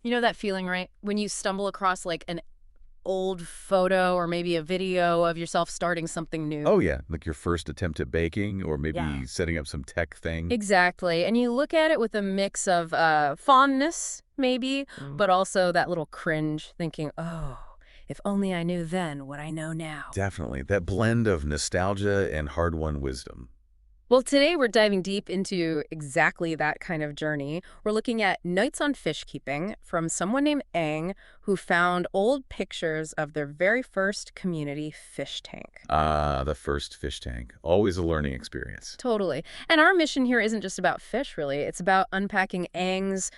You know that feeling, right? When you stumble across like an old photo or maybe a video of yourself starting something new. Oh, yeah, like your first attempt at baking or Yeah. maybe setting up some tech thing. Exactly. And you look at it with a mix of fondness, maybe, but also that little cringe, thinking, oh, if only I knew then what I know now. Definitely. That blend of nostalgia and hard-won wisdom. Well, today we're diving deep into exactly that kind of journey. We're looking at Notes on Fishkeeping from someone named Aang who found old pictures of their very first community fish tank. Ah, the first fish tank. Always a learning experience. Totally. And our mission here isn't just about fish, really. It's about unpacking Aang's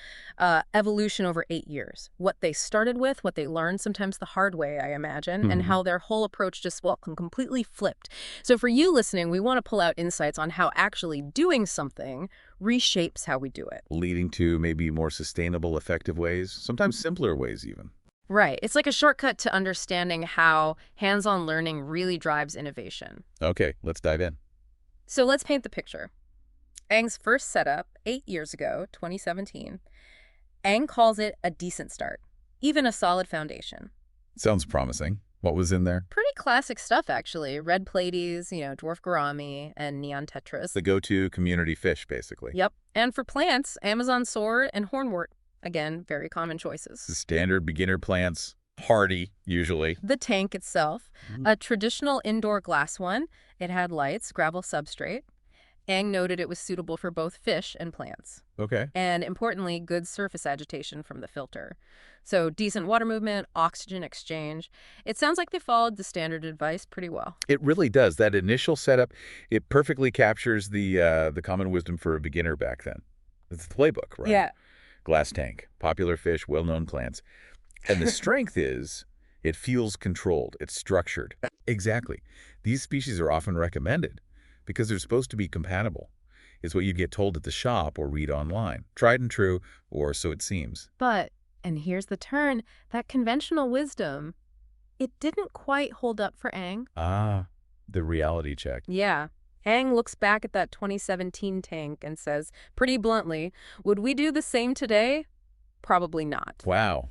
evolution over 8 years. What they started with, what they learned, sometimes the hard way, I imagine, and Hmm. how their whole approach just, well, completely flipped. So for you listening, we want to pull out insights on how actually doing something reshapes how we do it. Leading to maybe more sustainable, effective ways, sometimes simpler ways even. Right. It's like a shortcut to understanding how hands-on learning really drives innovation. Okay, let's dive in. So let's paint the picture. Aang's first setup 8 years ago, 2017. Aang calls it a decent start, even a solid foundation. Sounds promising. What was in there? Pretty classic stuff, actually. Red platies, Dwarf Gourami, and neon tetras. The go-to community fish, basically. Yep. And for plants, Amazon sword and hornwort. Again, very common choices. The standard beginner plants, hardy, usually. The tank itself, Mhm. a traditional indoor glass one. It had lights, gravel substrate. Aang noted it was suitable for both fish and plants. Okay. And importantly, good surface agitation from the filter. So decent water movement, oxygen exchange. It sounds like they followed the standard advice pretty well. It really does. That initial setup, it perfectly captures the common wisdom for a beginner back then. It's the playbook, right? Yeah. Glass tank, popular fish, well-known plants. And the strength is it feels controlled. It's structured. Exactly. These species are often recommended because they're supposed to be compatible. It's what you'd get told at the shop or read online. Tried and true, or so it seems. But, and here's the turn, that conventional wisdom, it didn't quite hold up for Aang. Ah, the reality check. Yeah. Aang looks back at that 2017 tank and says, pretty bluntly, would we do the same today? Probably not. Wow.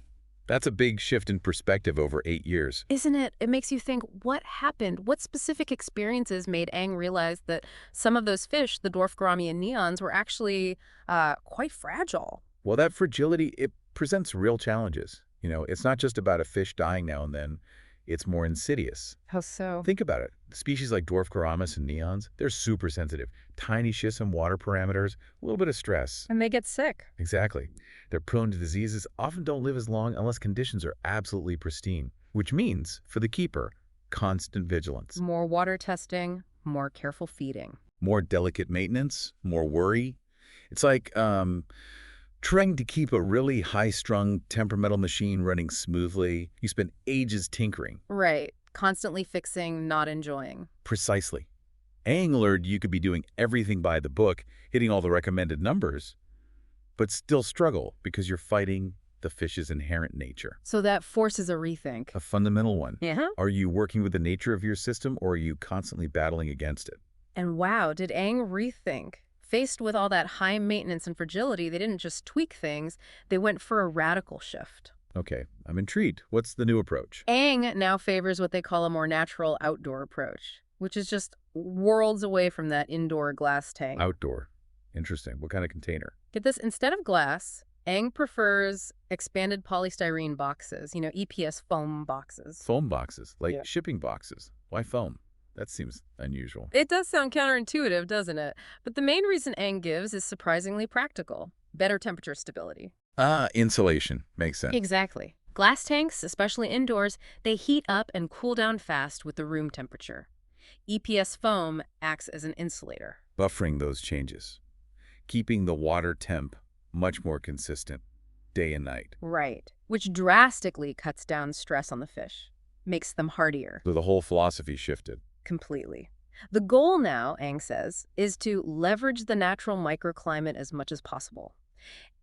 That's a big shift in perspective over 8 years. Isn't it? It makes you think, what happened? What specific experiences made Aang realize that some of those fish, the dwarf gourami and neons, were actually quite fragile? Well, that fragility, it presents real challenges. It's not just about a fish dying now and then. It's more insidious. How so? Think about it. Species like dwarf gouramis and neons, they're super sensitive. Tiny shifts in water parameters, a little bit of stress. And they get sick. Exactly. They're prone to diseases, often don't live as long unless conditions are absolutely pristine, which means, for the keeper, constant vigilance. More water testing, more careful feeding. More delicate maintenance, more worry. It's like trying to keep a really high-strung temperamental machine running smoothly. You spend ages tinkering. Right. Constantly fixing, not enjoying. Precisely. Aang learned you could be doing everything by the book, hitting all the recommended numbers, but still struggle because you're fighting the fish's inherent nature. So that forces a rethink. A fundamental one. Yeah. Are you working with the nature of your system, or are you constantly battling against it? And wow, did Aang rethink? Faced with all that high maintenance and fragility, they didn't just tweak things, they went for a radical shift. Okay, I'm intrigued. What's the new approach? Aang now favors what they call a more natural outdoor approach, which is just worlds away from that indoor glass tank. Outdoor. Interesting. What kind of container? Get this, instead of glass, Aang prefers expanded polystyrene boxes, EPS foam boxes. Foam boxes, like Yeah. shipping boxes. Why foam? That seems unusual. It does sound counterintuitive, doesn't it? But the main reason Aang gives is surprisingly practical. Better temperature stability. Ah, insulation. Makes sense. Exactly. Glass tanks, especially indoors, they heat up and cool down fast with the room temperature. EPS foam acts as an insulator. Buffering those changes. Keeping the water temp much more consistent day and night. Right. Which drastically cuts down stress on the fish. Makes them hardier. So the whole philosophy shifted. Completely. The goal now, Aang says, is to leverage the natural microclimate as much as possible,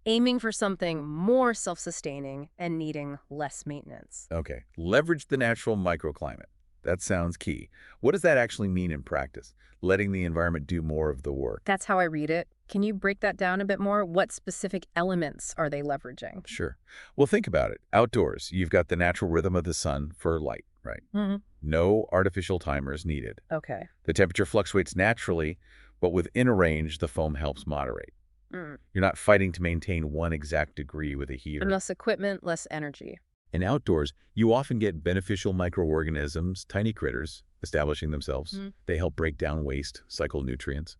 aiming for something more self-sustaining and needing less maintenance. Okay, leverage the natural microclimate. That sounds key. What does that actually mean in practice? Letting the environment do more of the work. That's how I read it. Can you break that down a bit more? What specific elements are they leveraging? Sure. Well, think about it. Outdoors, you've got the natural rhythm of the sun for light, right? Hmm. No artificial timers needed. Okay. The temperature fluctuates naturally, but within a range, the foam helps moderate. Mm. You're not fighting to maintain one exact degree with a heater. Less equipment, less energy. In outdoors, you often get beneficial microorganisms, tiny critters, establishing themselves. Mm. They help break down waste, cycle nutrients.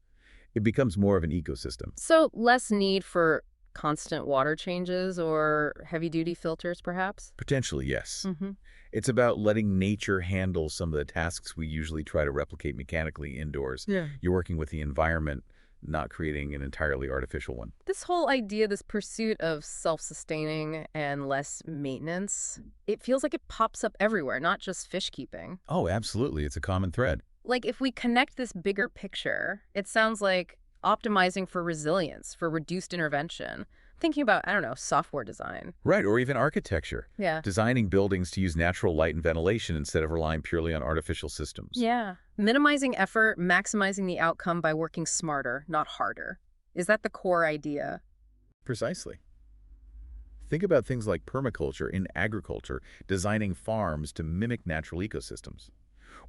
It becomes more of an ecosystem. So less need for constant water changes or heavy-duty filters, perhaps? Potentially, yes. Hmm. It's about letting nature handle some of the tasks we usually try to replicate mechanically indoors. Yeah. You're working with the environment, not creating an entirely artificial one. This whole idea, this pursuit of self-sustaining and less maintenance, it feels like it pops up everywhere, not just fish keeping. Oh, absolutely. It's a common thread. Like, if we connect this bigger picture, it sounds like optimizing for resilience, for reduced intervention. Thinking about, I don't know, software design. Right, or even architecture. Yeah. Designing buildings to use natural light and ventilation instead of relying purely on artificial systems. Yeah. Minimizing effort, maximizing the outcome by working smarter, not harder. Is that the core idea? Precisely. Think about things like permaculture in agriculture, designing farms to mimic natural ecosystems.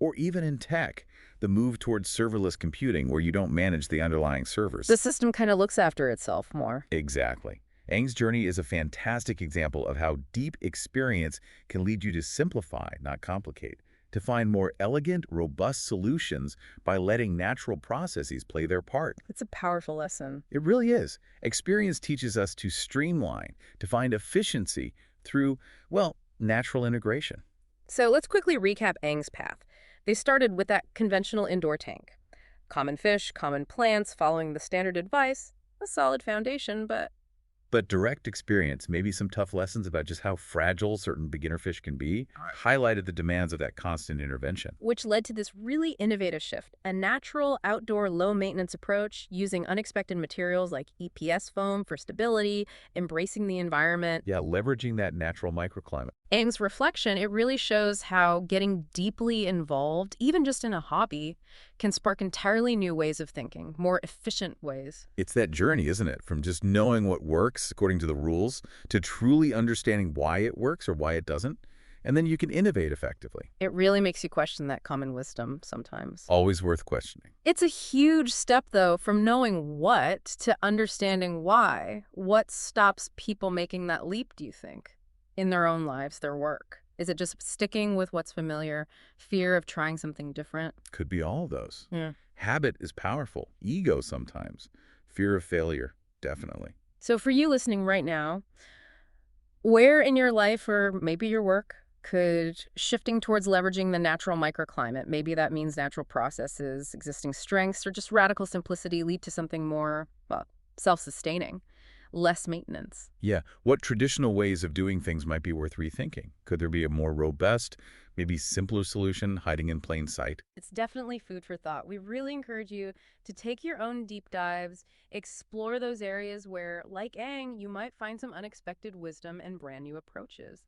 Or even in tech, the move towards serverless computing where you don't manage the underlying servers. The system kind of looks after itself more. Exactly. Eng's journey is a fantastic example of how deep experience can lead you to simplify, not complicate, to find more elegant, robust solutions by letting natural processes play their part. It's a powerful lesson. It really is. Experience teaches us to streamline, to find efficiency through, well, natural integration. So let's quickly recap Aang's path. They started with that conventional indoor tank. Common fish, common plants, following the standard advice. A solid foundation, but But direct experience, maybe some tough lessons about just how fragile certain beginner fish can be, highlighted the demands of that constant intervention. which led to this really innovative shift, a natural, outdoor, low-maintenance approach using unexpected materials like EPS foam for stability, embracing the environment. Yeah, leveraging that natural microclimate. Aang's reflection, it really shows how getting deeply involved, even just in a hobby, can spark entirely new ways of thinking, more efficient ways. It's that journey, isn't it? From just knowing what works according to the rules to truly understanding why it works or why it doesn't. And then you can innovate effectively. It really makes you question that common wisdom sometimes. Always worth questioning. It's a huge step, though, from knowing what to understanding why. What stops people making that leap, do you think, in their own lives, their work? Is it just sticking with what's familiar, fear of trying something different? Could be all of those. Yeah. Habit is powerful. Ego sometimes. Fear of failure, definitely. So for you listening right now, where in your life or maybe your work could shifting towards leveraging the natural microclimate, maybe that means natural processes, existing strengths, or just radical simplicity lead to something more, well, self-sustaining, less maintenance? Yeah, what traditional ways of doing things might be worth rethinking? Could there be a more robust, maybe simpler solution hiding in plain sight? It's definitely food for thought. We really encourage you to take your own deep dives, explore those areas where, like Aang, you might find some unexpected wisdom and brand new approaches.